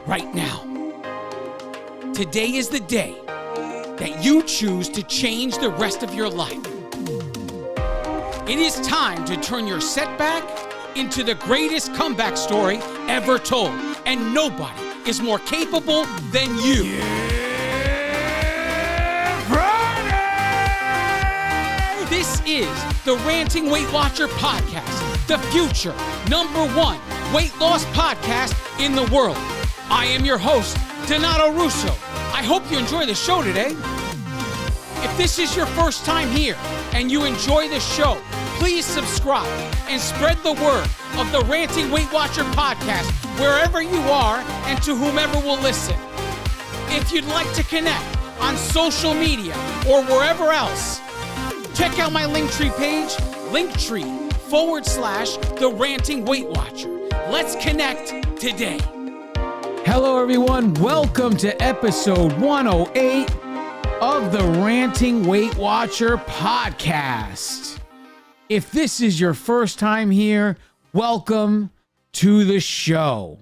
right now. Today is the day that you choose to change the rest of your life. It is time to turn your setback into the greatest comeback story ever told, and nobody is more capable than you. This is the Ranting Weight Watcher podcast, the future #1 weight loss podcast in the world. I am your host, Donato Russo. I hope you enjoy the show today. If this is your first time here and you enjoy the show, please subscribe and spread the word of the Ranting Weight Watcher podcast wherever you are and to whomever will listen. If you'd like to connect on social media or wherever else, check out my Linktree page, Linktree/the Ranting Weight Watcher. Let's connect today. Hello, everyone. Welcome to episode 108 of the Ranting Weight Watcher podcast. If this is your first time here, welcome to the show.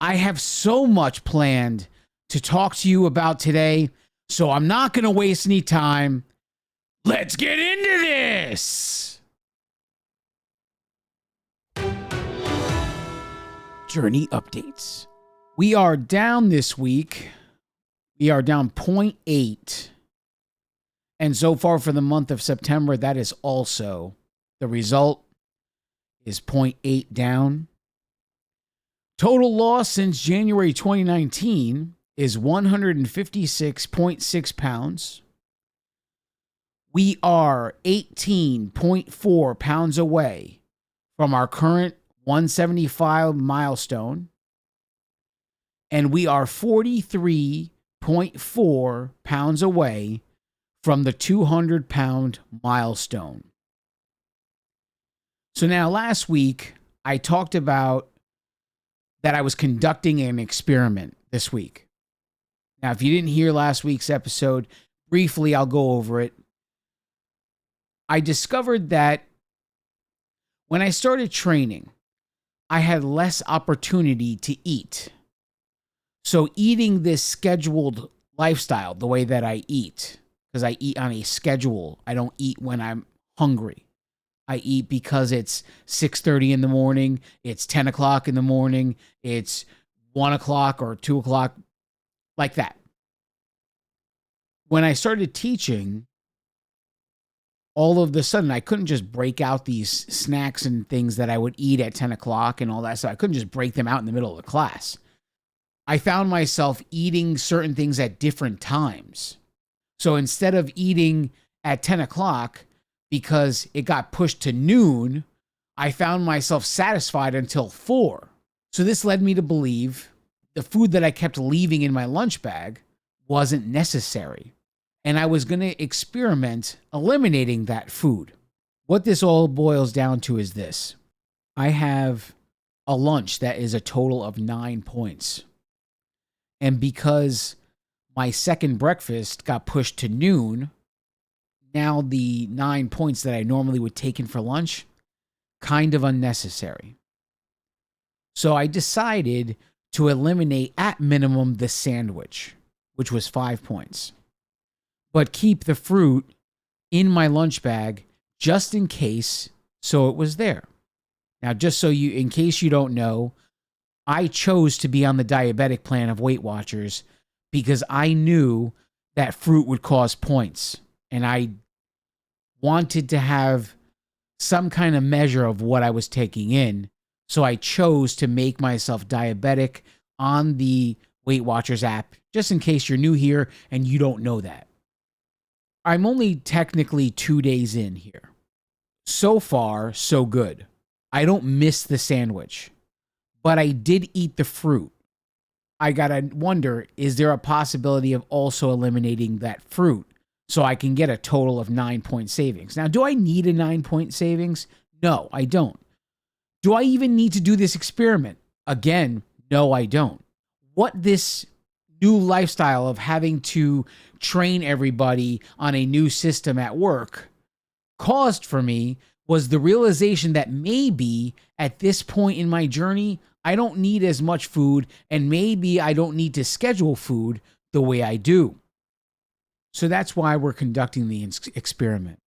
I have so much planned to talk to you about today, so I'm not going to waste any time. Let's get into this. Journey updates. We are down this week. We are down 0.8. And so far for the month of September, that is also the result is 0.8 down. Total loss since January 2019 is 156.6 pounds. We are 18.4 pounds away from our current 175 milestone. And we are 43.4 pounds away from the 200-pound milestone. So now last week, I talked about that I was conducting an experiment this week. Now, if you didn't hear last week's episode, briefly, I'll go over it. I discovered that when I started training, I had less opportunity to eat. So eating this scheduled lifestyle, the way that I eat, because I eat on a schedule. I don't eat when I'm hungry. I eat because it's 6:30 in the morning, it's 10 o'clock in the morning, it's 1 o'clock or 2 o'clock, like that. When I started teaching, all of a sudden, I couldn't just break out these snacks and things that I would eat at 10 o'clock and all that stuff. I couldn't just break them out in the middle of the class. I found myself eating certain things at different times. So instead of eating at 10 o'clock because it got pushed to noon, I found myself satisfied until 4. So this led me to believe the food that I kept leaving in my lunch bag wasn't necessary. And I was going to experiment eliminating that food. What this all boils down to is this. I have a lunch that is a total of 9 points. And because my second breakfast got pushed to noon, now the 9 points that I normally would take in for lunch, kind of unnecessary. So I decided to eliminate at minimum the sandwich, which was 5 points, but keep the fruit in my lunch bag just in case, so it was there. Now, just so you, in case you don't know, I chose to be on the diabetic plan of Weight Watchers because I knew that fruit would cause points. And I wanted to have some kind of measure of what I was taking in. So I chose to make myself diabetic on the Weight Watchers app, just in case you're new here and you don't know that. I'm only technically 2 days in here. So far, so good. I don't miss the sandwich. But I did eat the fruit. I gotta wonder, is there a possibility of also eliminating that fruit so I can get a total of 9 point savings? Now, do I need a 9 point savings? No, I don't. Do I even need to do this experiment? Again, no, I don't. What this new lifestyle of having to train everybody on a new system at work caused for me was the realization that maybe at this point in my journey, I don't need as much food, and maybe I don't need to schedule food the way I do. So that's why we're conducting the experiment.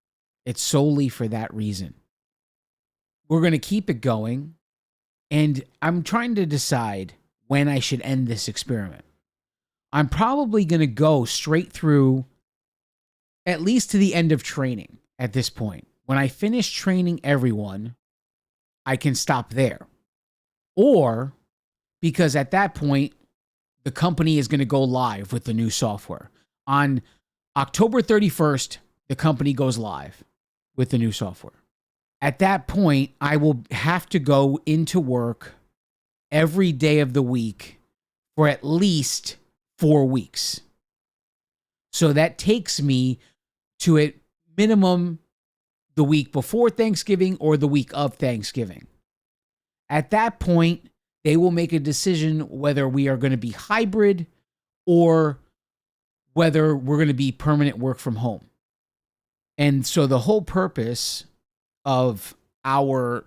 It's solely for that reason. We're going to keep it going, and I'm trying to decide when I should end this experiment. I'm probably going to go straight through at least to the end of training at this point. When I finish training everyone, I can stop there. Or because at that point, the company is going to go live with the new software. On October 31st, the company goes live with the new software. At that point, I will have to go into work every day of the week for at least 4 weeks. So that takes me to at minimum the week before Thanksgiving or the week of Thanksgiving. At that point, they will make a decision whether we are going to be hybrid or whether we're going to be permanent work from home. And so the whole purpose of our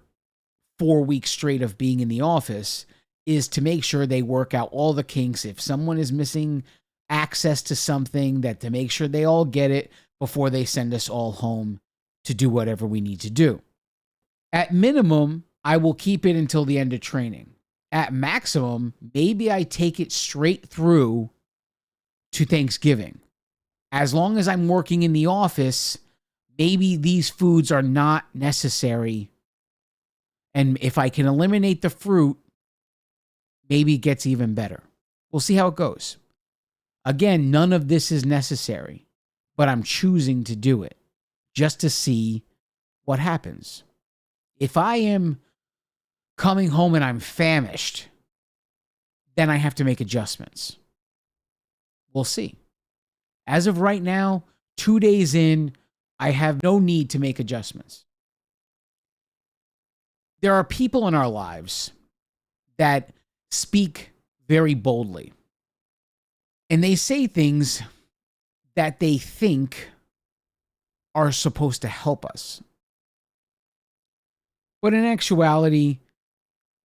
4 weeks straight of being in the office is to make sure they work out all the kinks. If someone is missing access to something, that to make sure they all get it before they send us all home to do whatever we need to do. At minimum, I will keep it until the end of training. At maximum, maybe I take it straight through to Thanksgiving. As long as I'm working in the office, maybe these foods are not necessary. And if I can eliminate the fruit, maybe it gets even better. We'll see how it goes. Again, none of this is necessary, but I'm choosing to do it just to see what happens. If I am coming home and I'm famished, then I have to make adjustments. We'll see. As of right now, 2 days in, I have no need to make adjustments. There are people in our lives that speak very boldly. And they say things that they think are supposed to help us. But in actuality,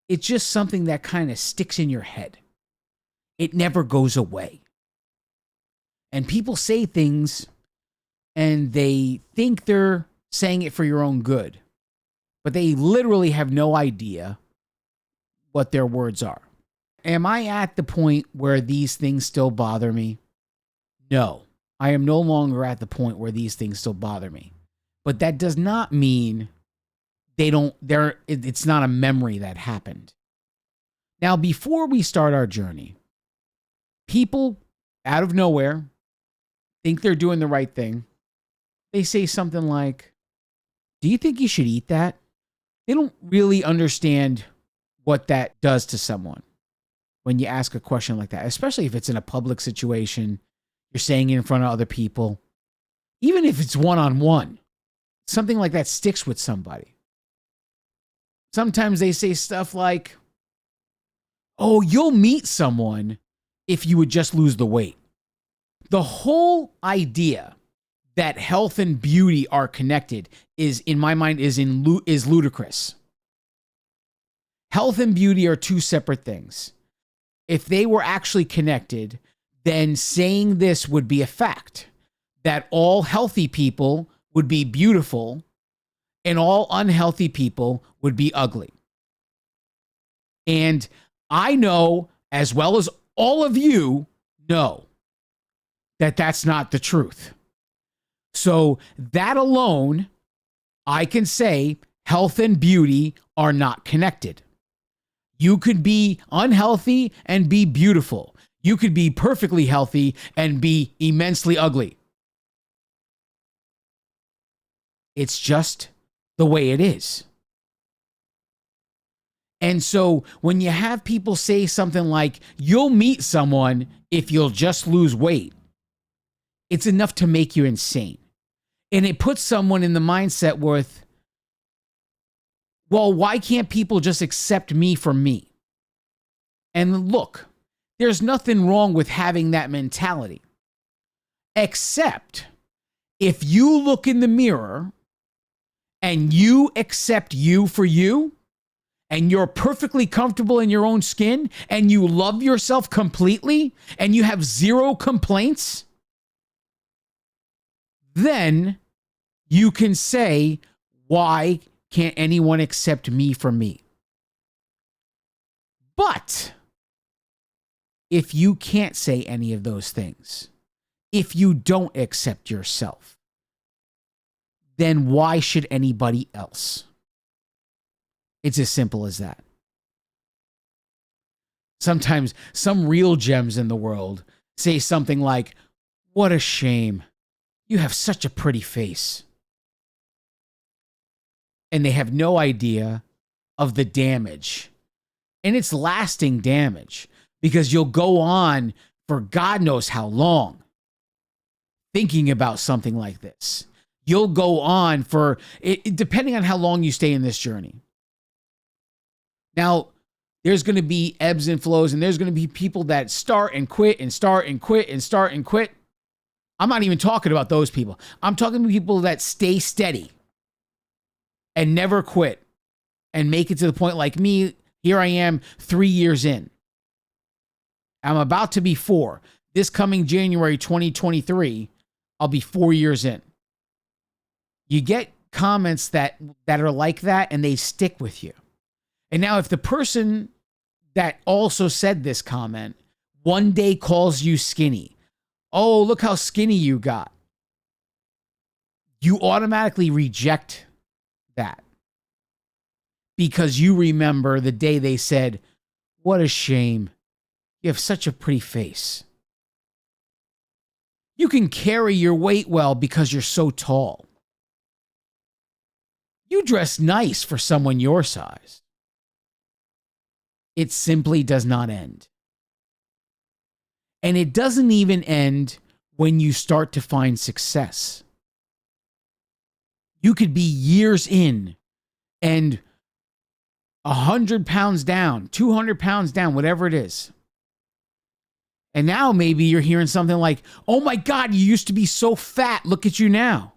it's just something that kind of sticks in your head. It never goes away. And people say things and they think they're saying it for your own good, but they literally have no idea what their words are. Am I at the point where these things still bother me? No, I am no longer at the point where these things still bother me. But that does not mean it's not a memory that happened. Now, before we start our journey, people out of nowhere think they're doing the right thing. They say something like, "Do you think you should eat that?" They don't really understand what that does to someone when you ask a question like that, especially if it's in a public situation, you're saying it in front of other people. Even if it's one-on-one, something like that sticks with somebody. Sometimes they say stuff like, "Oh, you'll meet someone if you would just lose the weight." The whole idea that health and beauty are connected is, in my mind, is ludicrous. Health and beauty are two separate things. If they were actually connected, then saying this would be a fact, that all healthy people would be beautiful and all unhealthy people would be ugly. And I know, as well as all of you know, that that's not the truth. So that alone, I can say health and beauty are not connected. You could be unhealthy and be beautiful. You could be perfectly healthy and be immensely ugly. It's just the way it is. And so when you have people say something like, "You'll meet someone if you'll just lose weight," it's enough to make you insane. And it puts someone in the mindset with, well, why can't people just accept me for me? And look, there's nothing wrong with having that mentality. Except if you look in the mirror and you accept you for you, and you're perfectly comfortable in your own skin and you love yourself completely and you have zero complaints, then you can say, why can't anyone accept me for me? But if you can't say any of those things, if you don't accept yourself, then why should anybody else? It's as simple as that. Sometimes some real gems in the world say something like, what a shame. You have such a pretty face. And they have no idea of the damage. And it's lasting damage because you'll go on for God knows how long thinking about something like this. You'll go on for, depending on how long you stay in this journey. Now, there's going to be ebbs and flows, and there's going to be people that start and quit and start and quit and start and quit. I'm not even talking about those people. I'm talking to people that stay steady and never quit and make it to the point like me. Here I am 3 years in. I'm about to be 4. This coming January 2023, I'll be 4 years in. You get comments that are like that and they stick with you. And now if the person that also said this comment one day calls you skinny, oh, look how skinny you got, you automatically reject that because you remember the day they said, what a shame. You have such a pretty face. You can carry your weight well because you're so tall. You dress nice for someone your size. It simply does not end. And it doesn't even end when you start to find success. You could be years in and 100 pounds down, 200 pounds down, whatever it is. And now maybe you're hearing something like, oh my God, you used to be so fat. Look at you now.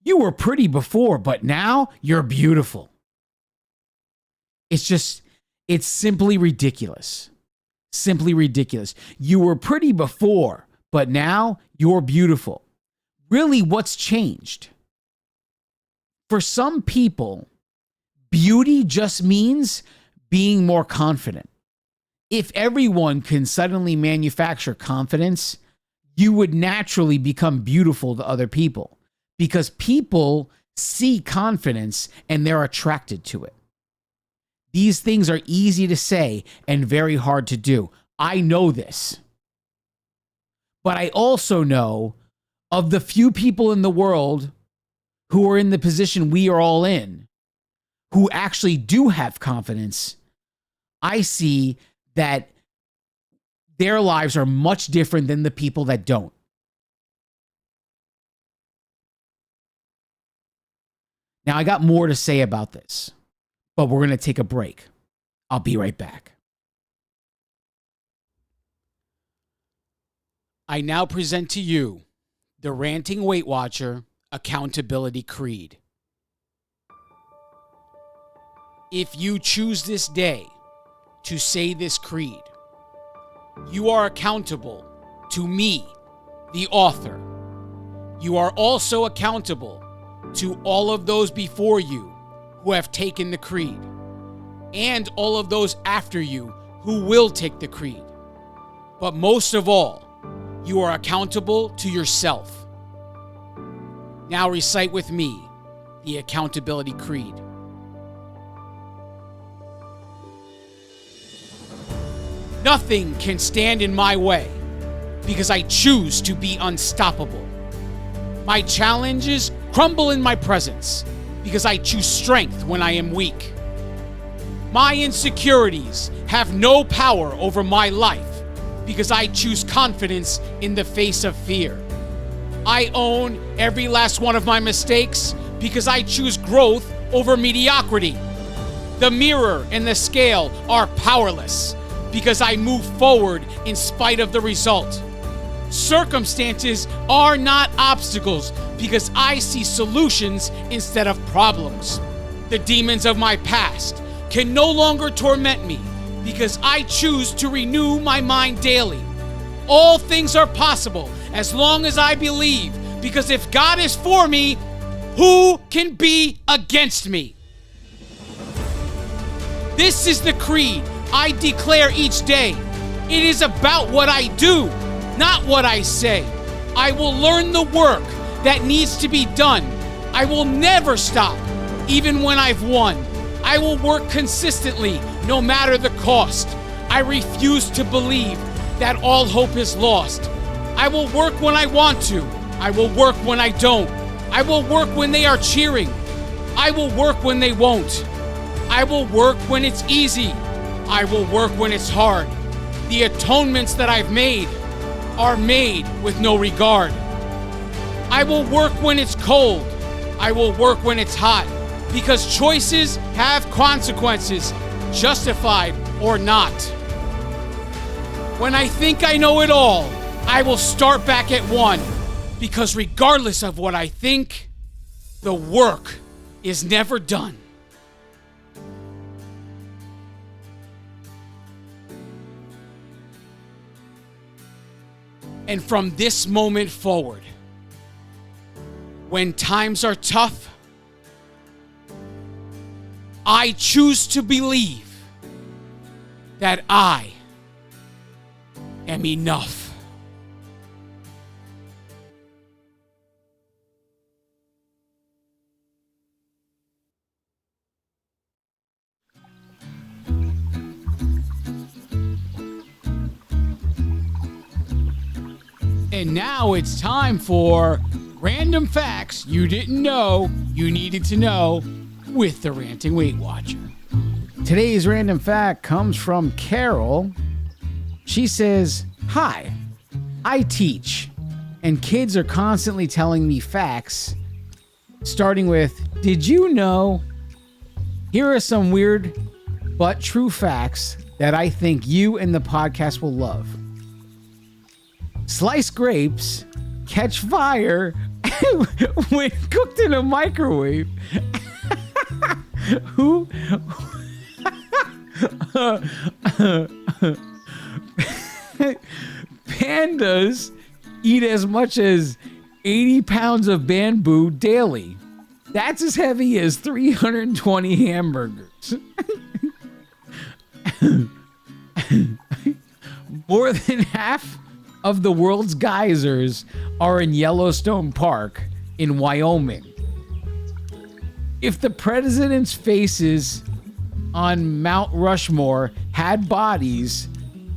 You were pretty before, but now you're beautiful. It's simply ridiculous. Simply ridiculous. You were pretty before, but now you're beautiful. Really, what's changed? For some people, beauty just means being more confident. If everyone can suddenly manufacture confidence, you would naturally become beautiful to other people because people see confidence and they're attracted to it. These things are easy to say and very hard to do. I know this. But I also know of the few people in the world who are in the position we are all in, who actually do have confidence. I see that their lives are much different than the people that don't. Now, I got more to say about this, but we're going to take a break. I'll be right back. I now present to you the Ranting Weight Watcher Accountability Creed. If you choose this day to say this creed, you are accountable to me, the author. You are also accountable to all of those before you who have taken the creed, and all of those after you who will take the creed. But most of all, you are accountable to yourself. Now recite with me the Accountability Creed. Nothing can stand in my way because I choose to be unstoppable. My challenges crumble in my presence because I choose strength when I am weak. My insecurities have no power over my life because I choose confidence in the face of fear. I own every last one of my mistakes because I choose growth over mediocrity. The mirror and the scale are powerless because I move forward in spite of the result. Circumstances are not obstacles because I see solutions instead of problems. The demons of my past can no longer torment me because I choose to renew my mind daily. All things are possible as long as I believe, because if God is for me, who can be against me? This is the creed I declare each day. It is about what I do, not what I say. I will learn the work that needs to be done. I will never stop, even when I've won. I will work consistently, no matter the cost. I refuse to believe that all hope is lost. I will work when I want to. I will work when I don't. I will work when they are cheering. I will work when they won't. I will work when it's easy. I will work when it's hard. The atonements that I've made are made with no regard. I will work when it's cold. I will work when it's hot, because choices have consequences, justified or not. When I think I know it all, I will start back at one, because regardless of what I think, the work is never done. And from this moment forward, when times are tough, I choose to believe that I am enough. And now it's time for Random Facts You Didn't Know You Needed to Know with the Ranting Weight Watcher. Today's random fact comes from Carol. She says, "Hi, I teach, and kids are constantly telling me facts, starting with, 'Did you know?' Here are some weird but true facts that I think you and the podcast will love. Sliced grapes catch fire when cooked in a microwave. Who? Pandas eat as much as 80 pounds of bamboo daily. That's as heavy as 320 hamburgers. More than half of the world's geysers are in Yellowstone Park in Wyoming. If the president's faces on Mount Rushmore had bodies,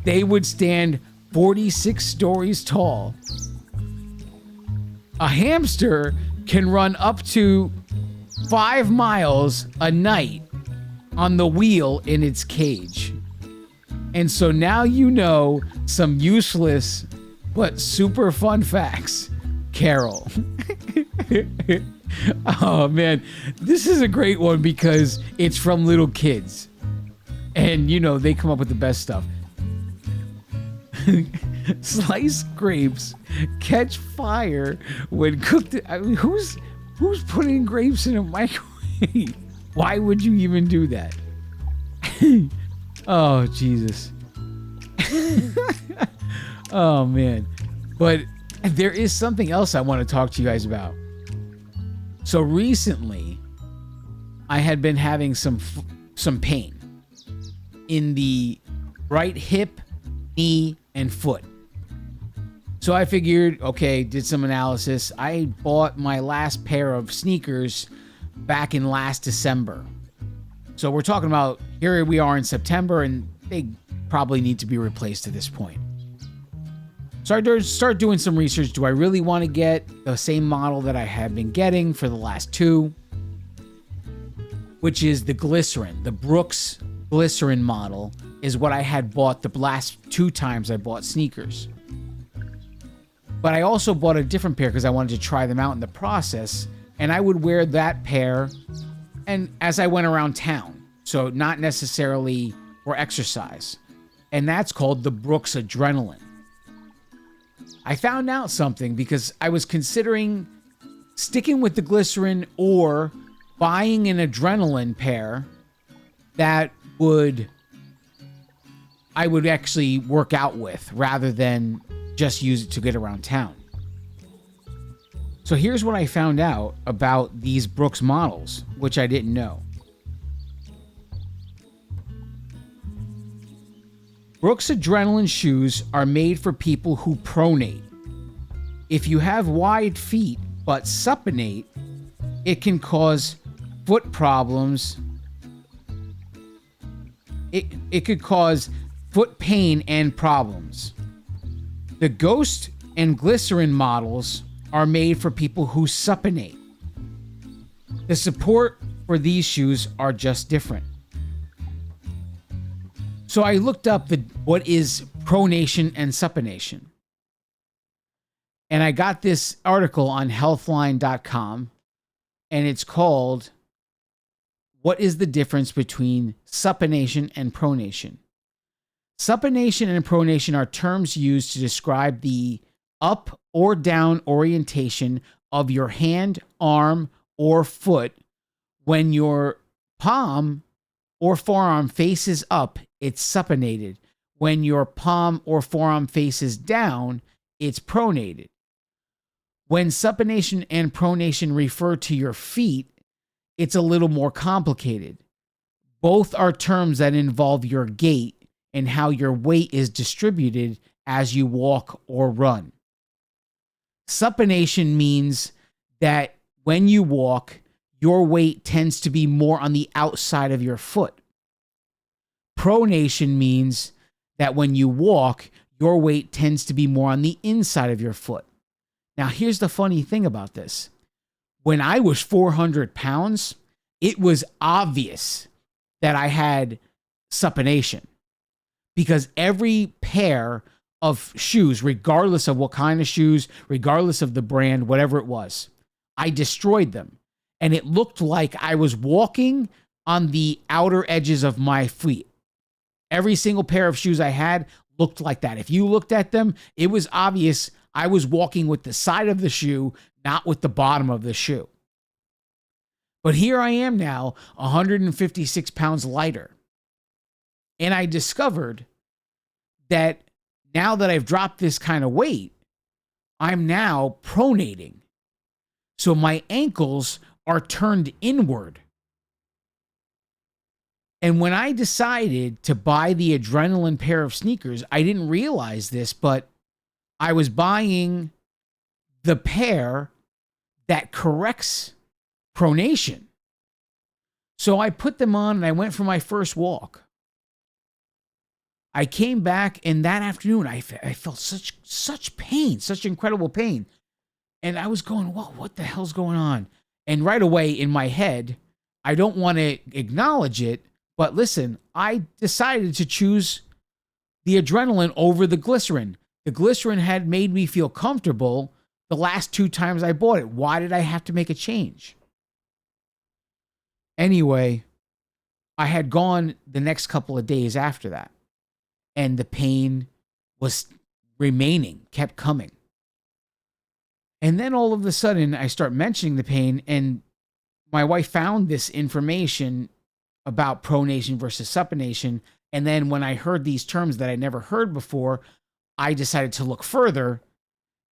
they would stand 46 stories tall. A hamster can run up to 5 miles a night on the wheel in its cage. And so now you know some useless but super fun facts. Carol." Oh man, this is a great one because it's from little kids. And you know, they come up with the best stuff. Sliced grapes catch fire when cooked. I mean, who's putting grapes in a microwave? Why would you even do that? Oh, Jesus. Oh, man. But there is something else I want to talk to you guys about. So recently, I had been having some pain in the right hip, knee, and foot. So I figured, okay, did some analysis. I bought my last pair of sneakers back in last December. So we're talking about, here we are in September, and they probably need to be replaced at this point. So I start doing some research. Do I really want to get the same model that I have been getting for the last two? Which is the Glycerin. The Brooks Glycerin model is what I had bought the last 2 times I bought sneakers. But I also bought a different pair because I wanted to try them out in the process. And I would wear that pair and as I went around town. So not necessarily for exercise. And that's called the Brooks Adrenaline. I found out something because I was considering sticking with the Glycerin or buying an Adrenaline pair that would I would actually work out with rather than just use it to get around town. So here's what I found out about these Brooks models, which I didn't know. Brooks Adrenaline shoes are made for people who pronate. If you have wide feet but supinate, it can cause foot problems. It could cause foot pain and problems. The Ghost and Glycerin models are made for people who supinate. The support for these shoes are just different. So I looked up what is pronation and supination. And I got this article on healthline.com, and it's called What is the Difference Between Supination and Pronation? Supination and pronation are terms used to describe the up or down orientation of your hand, arm, or foot. When your palm or forearm faces up, it's supinated. When your palm or forearm faces down, it's pronated. When supination and pronation refer to your feet, it's a little more complicated. Both are terms that involve your gait and how your weight is distributed as you walk or run. Supination means that when you walk, your weight tends to be more on the outside of your foot. Pronation means that when you walk, your weight tends to be more on the inside of your foot. Now, here's the funny thing about this. When I was 400 pounds, it was obvious that I had supination because every pair of shoes, regardless of what kind of shoes, regardless of the brand, whatever it was, I destroyed them. And it looked like I was walking on the outer edges of my feet. Every single pair of shoes I had looked like that. If you looked at them, it was obvious I was walking with the side of the shoe, not with the bottom of the shoe. But here I am now, 156 pounds lighter. And I discovered that now that I've dropped this kind of weight, I'm now pronating. So my ankles are turned inward. And when I decided to buy the Adrenaline pair of sneakers, I didn't realize this, but I was buying the pair that corrects pronation. So I put them on and I went for my first walk. I came back, and that afternoon I felt such pain, such incredible pain. And I was going, whoa, what the hell's going on? And right away in my head, I don't want to acknowledge it, but listen, I decided to choose the Adrenaline over the Glycerin. The Glycerin had made me feel comfortable the last 2 times I bought it. Why did I have to make a change? Anyway, I had gone the next couple of days after that, and the pain was remaining, kept coming. And then all of a sudden, I start mentioning the pain, and my wife found this information about pronation versus supination. And then when I heard these terms that I never heard before, I decided to look further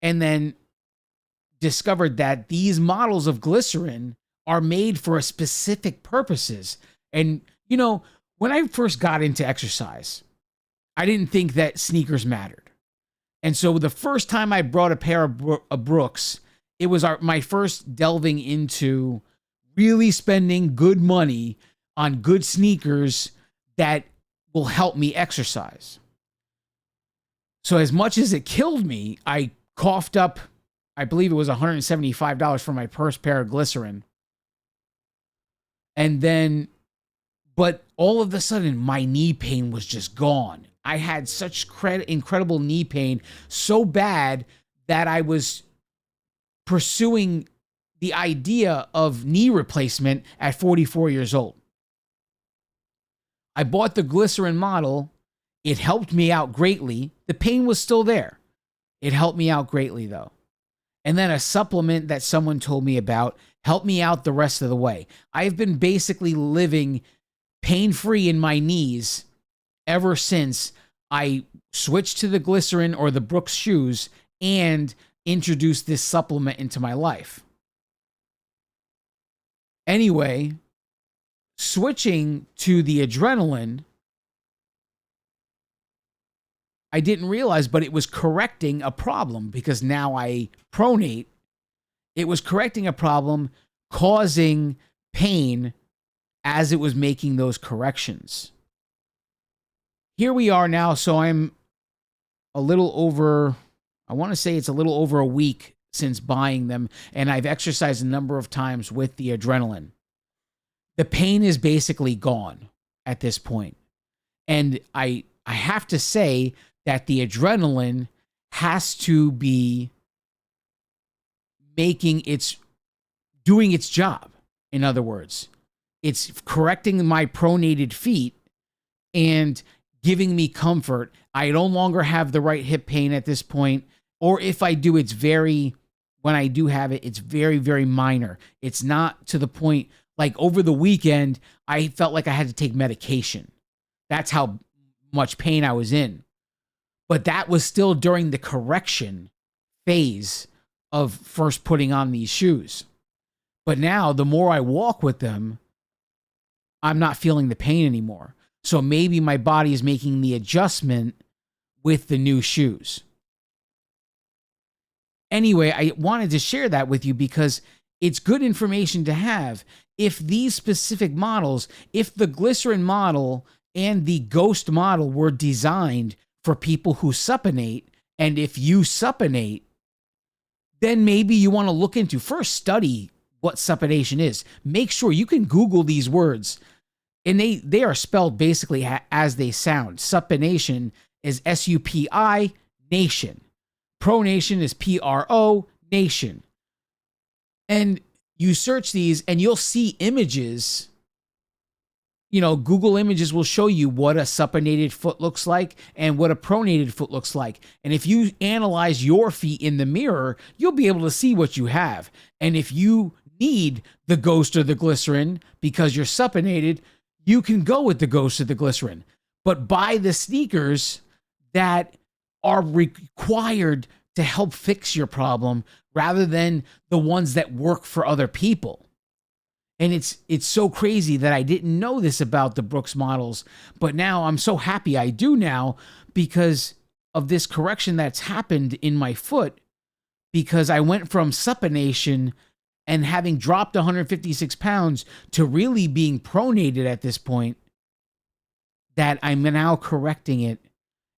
and then discovered that these models of Glycerin are made for specific purposes. And, you know, when I first got into exercise, I didn't think that sneakers mattered. And so the first time I brought a pair of Brooks, it was my first delving into really spending good money on good sneakers that will help me exercise. So as much as it killed me, I coughed up, I believe it was $175 for my first pair of Glycerin. And then, but all of a sudden, my knee pain was just gone. I had such incredible knee pain, so bad that I was pursuing the idea of knee replacement at 44 years old. I bought the Glycerin model. It helped me out greatly. The pain was still there. It helped me out greatly, though. And then a supplement that someone told me about helped me out the rest of the way. I've been basically living pain-free in my knees ever since I switched to the glycerin or the Brooks shoes and introduced this supplement into my life. Anyway, switching to the adrenaline, I didn't realize, but it was correcting a problem because now I pronate. It was correcting a problem, causing pain as it was making those corrections. Here we are now, so I'm a little over, I want to say it's a little over a week since buying them, and I've exercised a number of times with the adrenaline. The pain is basically gone at this point. And I have to say that the adrenaline has to be doing its job. In other words, it's correcting my pronated feet and giving me comfort. I no longer have the right hip pain at this point, or if I do, when I do have it, it's very, very minor. It's not to the point, like over the weekend, I felt like I had to take medication. That's how much pain I was in. But that was still during the correction phase of first putting on these shoes. But now, the more I walk with them, I'm not feeling the pain anymore. So maybe my body is making the adjustment with the new shoes. Anyway, I wanted to share that with you because it's good information to have. If these specific models, if the glycerin model and the ghost model were designed for people who supinate, and if you supinate, then maybe you want to look into, first study what supination is. Make sure you can Google these words, and they are spelled basically as they sound. Supination is S-U-P-I, nation. Pronation is P-R-O, nation. And you search these and you'll see images. You know, Google Images will show you what a supinated foot looks like and what a pronated foot looks like. And if you analyze your feet in the mirror, you'll be able to see what you have. And if you need the ghost or the glycerin because you're supinated, you can go with the ghost or the glycerin. But buy the sneakers that are required to help fix your problem rather than the ones that work for other people. And it's so crazy that I didn't know this about the Brooks models, but now I'm so happy I do now because of this correction that's happened in my foot, because I went from supination and having dropped 156 pounds to really being pronated at this point, that I'm now correcting it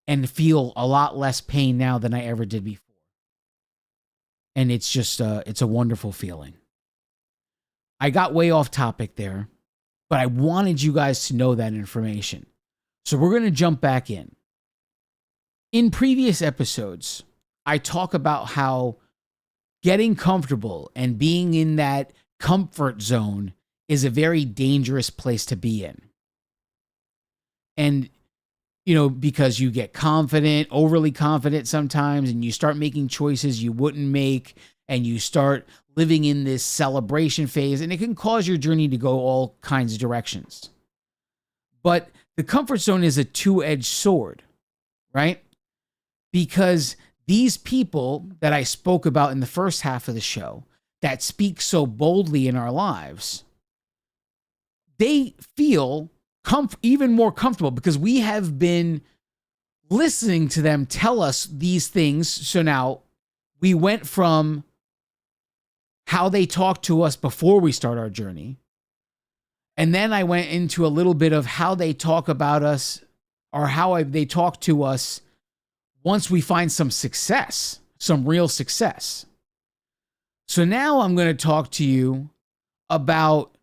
and feel a lot less pain now than I ever did before. And it's just, it's a wonderful feeling. I got way off topic there, but I wanted you guys to know that information. So we're going to jump back in. In previous episodes, I talk about how getting comfortable and being in that comfort zone is a very dangerous place to be in. And, you know, because you get confident, overly confident sometimes, and you start making choices you wouldn't make, and you start living in this celebration phase, and it can cause your journey to go all kinds of directions. But the comfort zone is a two-edged sword, right? Because these people that I spoke about in the first half of the show that speak so boldly in our lives, they feel even more comfortable because we have been listening to them tell us these things. So now we went from how they talk to us before we start our journey. And then I went into a little bit of how they talk about us, or how they talk to us once we find some success, some real success. So now I'm going to talk to you about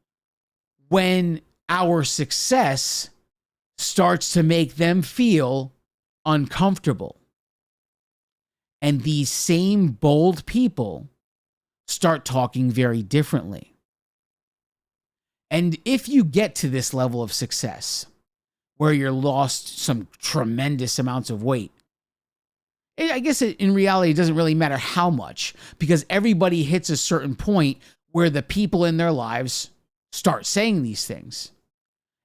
when our success starts to make them feel uncomfortable. And these same bold people start talking very differently. And if you get to this level of success where you're lost some tremendous amounts of weight, I guess in reality, it doesn't really matter how much, because everybody hits a certain point where the people in their lives start saying these things.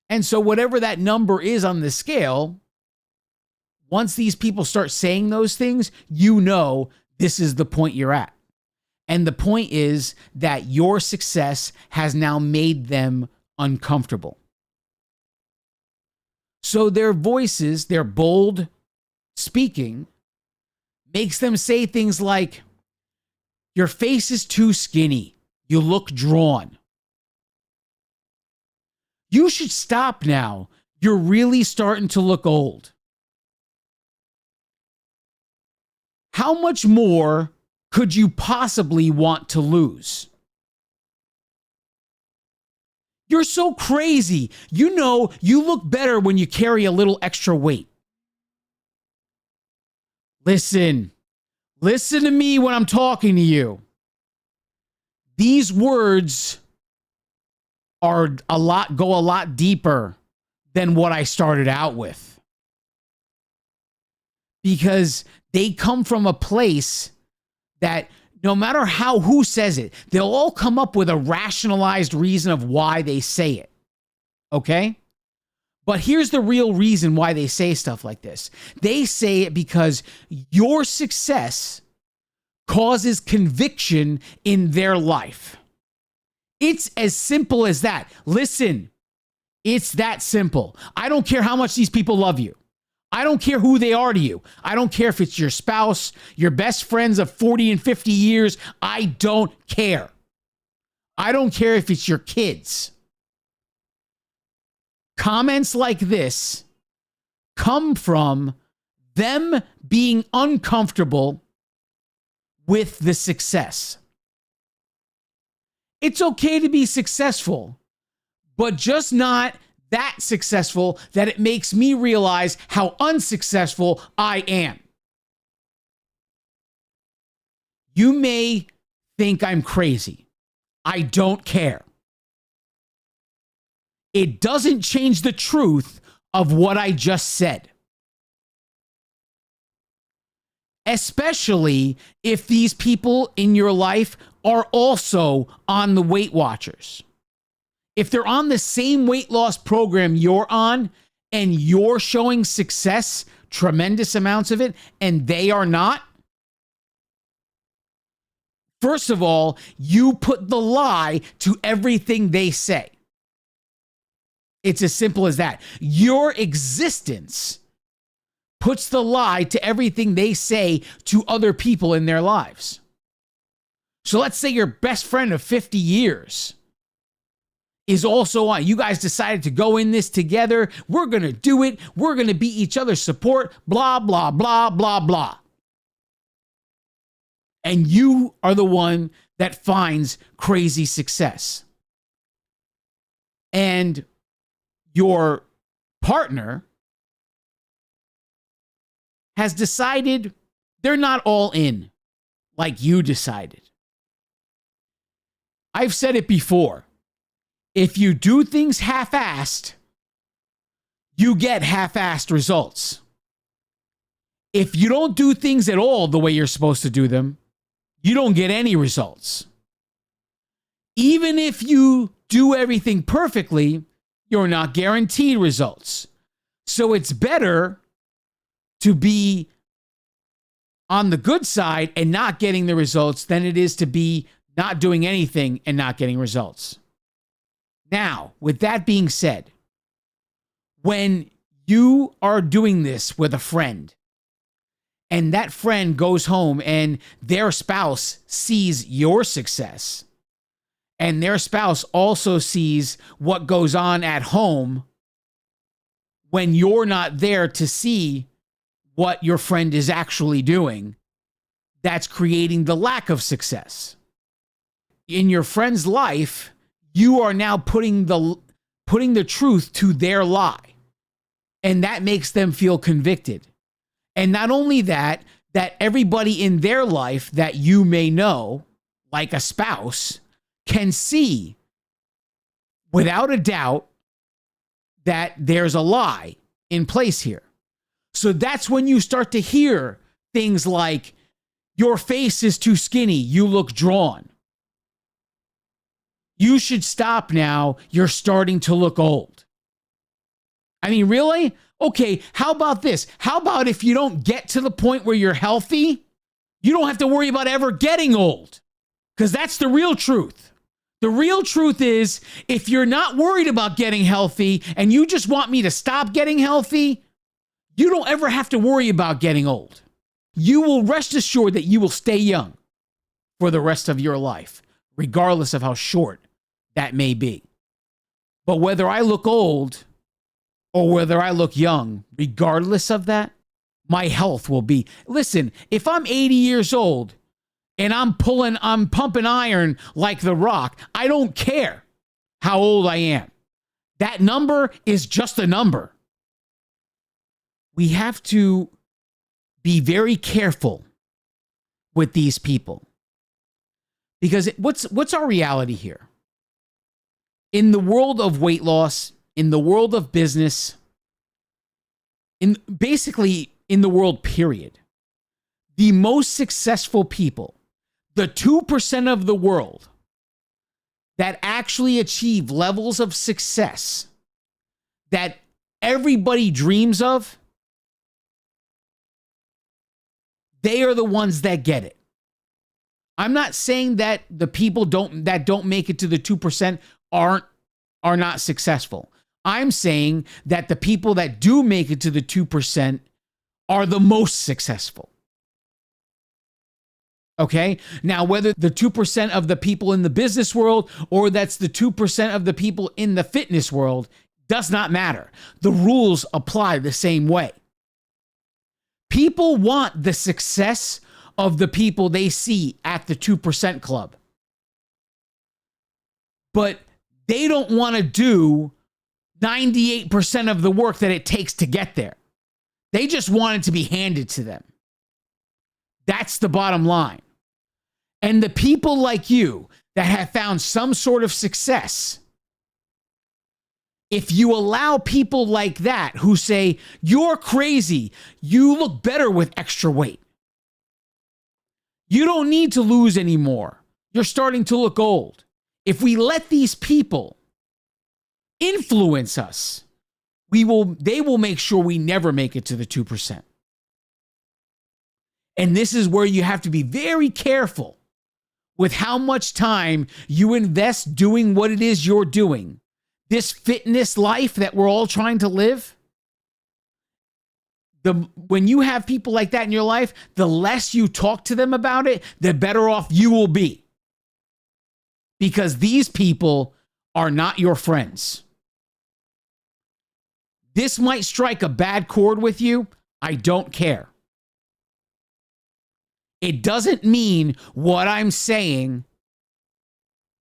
And so whatever that number is on the scale, once these people start saying those things, you know this is the point you're at. And the point is that your success has now made them uncomfortable. So their voices, their bold speaking, makes them say things like, your face is too skinny. You look drawn. You should stop now. You're really starting to look old. How much more could you possibly want to lose? You're so crazy. You know, you look better when you carry a little extra weight. Listen to me when I'm talking to you. These words go a lot deeper than what I started out with. Because they come from a place that no matter who says it, they'll all come up with a rationalized reason of why they say it. Okay? But here's the real reason why they say stuff like this. They say it because your success causes conviction in their life. It's as simple as that. Listen, it's that simple. I don't care how much these people love you. I don't care who they are to you. I don't care if it's your spouse, your best friends of 40 and 50 years. I don't care. I don't care if it's your kids. Comments like this come from them being uncomfortable with the success. It's okay to be successful, but just not that successful that it makes me realize how unsuccessful I am. You may think I'm crazy. I don't care. It doesn't change the truth of what I just said. Especially if these people in your life are also on the Weight Watchers. If they're on the same weight loss program you're on and you're showing success, tremendous amounts of it, and they are not, first of all, you put the lie to everything they say. It's as simple as that. Your existence puts the lie to everything they say to other people in their lives. So let's say your best friend of 50 years is also on. You guys decided to go in this together. We're going to do it. We're going to be each other's support, blah, blah, blah, blah, blah. And you are the one that finds crazy success. And your partner has decided they're not all in like you decided. I've said it before. If you do things half-assed, you get half-assed results. If you don't do things at all the way you're supposed to do them, you don't get any results. Even if you do everything perfectly, you're not guaranteed results. So it's better to be on the good side and not getting the results than it is to be not doing anything and not getting results. Now, with that being said, when you are doing this with a friend and that friend goes home and their spouse sees your success and their spouse also sees what goes on at home when you're not there to see what your friend is actually doing, that's creating the lack of success. In your friend's life, you are now putting the truth to their lie. And that makes them feel convicted. And not only that everybody in their life that you may know, like a spouse, can see without a doubt that there's a lie in place here. So that's when you start to hear things like, your face is too skinny, you look drawn. You should stop now, you're starting to look old. I mean, really? Okay, how about this? How about if you don't get to the point where you're healthy, you don't have to worry about ever getting old? Because that's the real truth. The real truth is, if you're not worried about getting healthy and you just want me to stop getting healthy, you don't ever have to worry about getting old. You will rest assured that you will stay young for the rest of your life, regardless of how short that may be. But whether I look old or whether I look young, regardless of that, my health will be. Listen, if I'm 80 years old and I'm pumping iron like The Rock, I don't care how old I am. That number is just a number. We have to be very careful with these people. Because what's our reality here? In the world of weight loss, in the world of business, basically in the world, period, the most successful people, the 2% of the world that actually achieve levels of success that everybody dreams of, they are the ones that get it. I'm not saying that the people that don't make it to the 2% are not successful. I'm saying that the people that do make it to the 2% are the most successful. Okay? Now, whether the 2% of the people in the business world or that's the 2% of the people in the fitness world does not matter. The rules apply the same way. People want the success of the people they see at the 2% club. But they don't want to do 98% of the work that it takes to get there. They just want it to be handed to them. That's the bottom line. And the people like you that have found some sort of success, if you allow people like that who say, you're crazy, you look better with extra weight. You don't need to lose anymore. You're starting to look old. If we let these people influence us, they will make sure we never make it to the 2%. And this is where you have to be very careful with how much time you invest doing what it is you're doing. This fitness life that we're all trying to live. When you have people like that in your life, the less you talk to them about it, the better off you will be. Because these people are not your friends. This might strike a bad chord with you. I don't care. It doesn't mean what I'm saying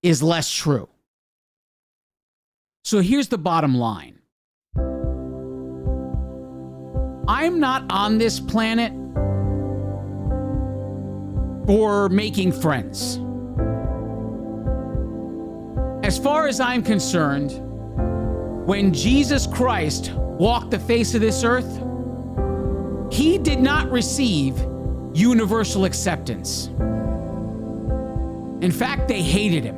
is less true. So here's the bottom line. I'm not on this planet for making friends. As far as I'm concerned, when Jesus Christ walked the face of this earth, he did not receive universal acceptance. In fact, they hated him.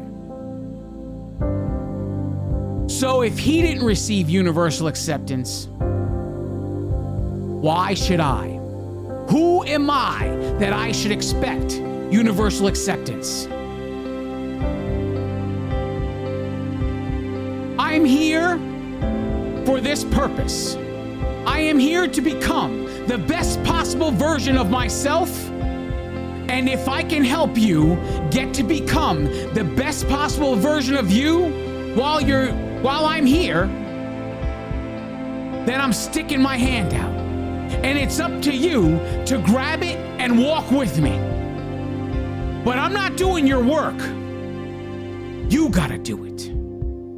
So if he didn't receive universal acceptance, why should I? Who am I that I should expect universal acceptance? I'm here for this purpose. I am here to become the best possible version of myself. And if I can help you get to become the best possible version of you while I'm here, then I'm sticking my hand out. And it's up to you to grab it and walk with me. But I'm not doing your work. You gotta do it.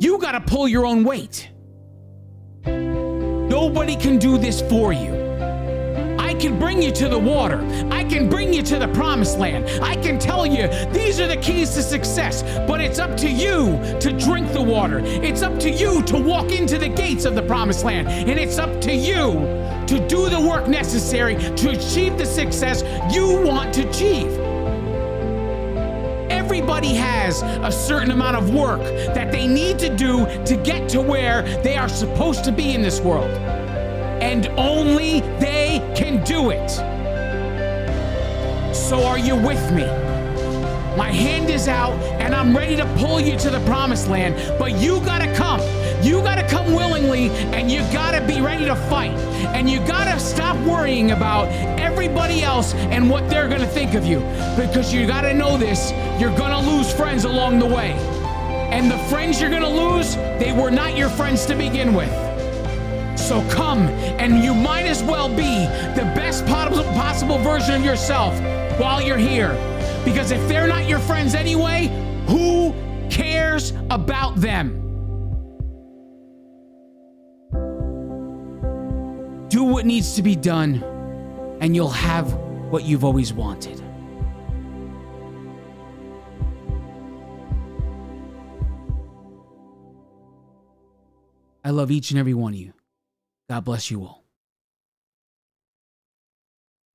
You gotta pull your own weight. Nobody can do this for you. I can bring you to the water. I can bring you to the promised land. I can tell you these are the keys to success, but it's up to you to drink the water. It's up to you to walk into the gates of the promised land. And it's up to you to do the work necessary to achieve the success you want to achieve. everybody has a certain amount of work that they need to do to get to where they are supposed to be in this world. And only they can do it. So are you with me? My hand is out and I'm ready to pull you to the promised land, but you gotta come. You gotta come willingly, and you gotta be ready to fight. And you gotta stop worrying about everybody else and what they're gonna think of you. Because you gotta know this, you're gonna lose friends along the way. And the friends you're gonna lose, they were not your friends to begin with. So come, and you might as well be the best possible version of yourself while you're here. Because if they're not your friends anyway, who cares about them? Do what needs to be done, and you'll have what you've always wanted. I love each and every one of you. God bless you all.